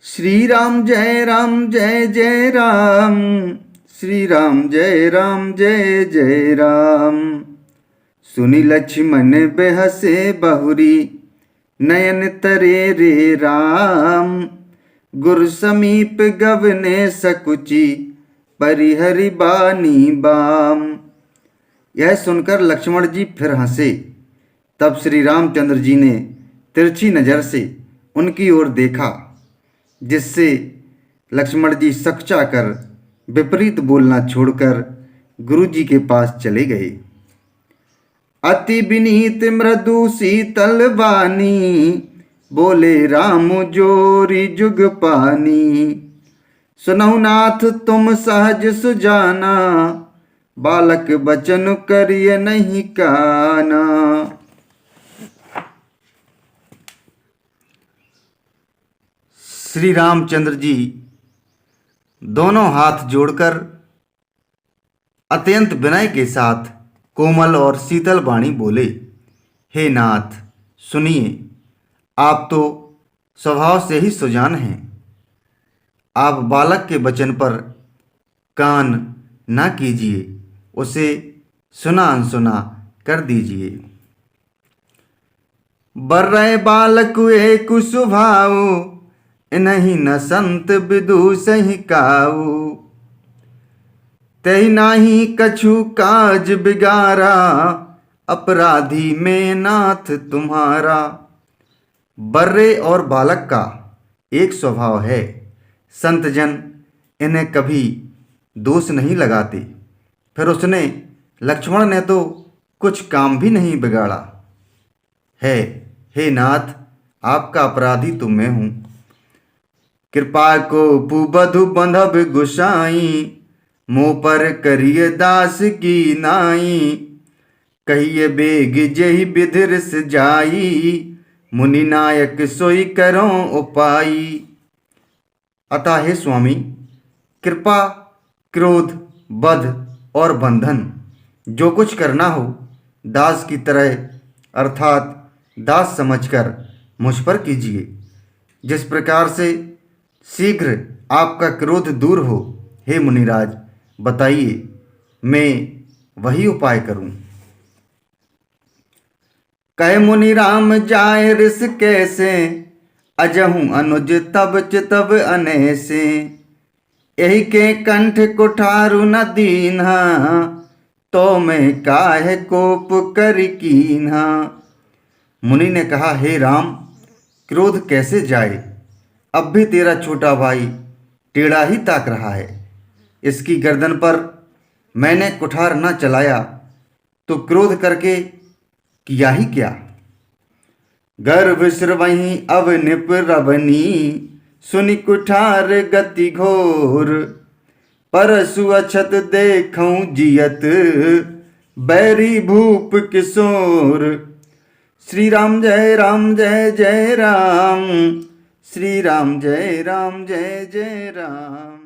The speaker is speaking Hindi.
श्री राम जय जय राम। श्री राम जय जय राम। सुनि लक्ष्मण बेहसे बहुरी नयन तरे रे राम। गुर समीप गवने सकुचि परिहरि बानी बाम। यह सुनकर लक्ष्मण जी फिर हंसे। तब श्री रामचंद्र जी ने तिरछी नज़र से उनकी ओर देखा, जिससे लक्ष्मण जी सकचा कर विपरीत बोलना छोड़कर गुरु जी के पास चले गए। अति विनीत मृदु शीतल वाणी, बोले राम जोरी जुग पानी। सुनौ नाथ तुम सहज सुजाना, बालक बचन करिय नहीं काना। श्री रामचंद्र जी दोनों हाथ जोड़कर अत्यंत विनय के साथ कोमल और शीतल वाणी बोले, हे नाथ सुनिए, आप तो स्वभाव से ही सुजान हैं। आप बालक के वचन पर कान ना कीजिए, उसे सुना अनसुना कर दीजिए। बर्रे बालक एक स्वभाव, नहीं न संत विदु सही काऊ। तही नाही कछु काज बिगारा, अपराधी में नाथ तुम्हारा। बर्रे और बालक का एक स्वभाव है, संत जन इन्हें कभी दोष नहीं लगाते। फिर उसने लक्ष्मण ने तो कुछ काम भी नहीं बिगाड़ा है। हे नाथ, आपका अपराधी तो मैं हूँ। कृपा को पुबधु बंधब गुसाई, मुँह पर करिय दास की नाई। कहिए बेग जही बिधिरस जाई, मुनि नायक सोई करो उपाई। अतः हे स्वामी, कृपा, क्रोध, बध और बंधन जो कुछ करना हो, दास की तरह अर्थात दास समझकर मुझ पर कीजिए। जिस प्रकार से शीघ्र आपका क्रोध दूर हो, हे मुनिराज बताइए, मैं वही उपाय करूं। कहे मुनि राम जाय ऋष कैसे, अजहूं अनुज तब चितब अनेसे। यही के कंठ कुठारु न दीन्हा, तो मैं काहे कोप कर कीन्हा। मुनि ने कहा, हे राम, क्रोध कैसे जाए। अब भी तेरा छोटा भाई टेढ़ा ही ताक रहा है। इसकी गर्दन पर मैंने कुठार न चलाया तो क्रोध करके किया ही क्या। गर्भ श्रवही अब निप रवनी, सुनि कुठार गति घोर। परसु अछत देखऊं जियत, बैरी भूप किशोर। श्री राम जय जय राम। श्री राम जय जय राम।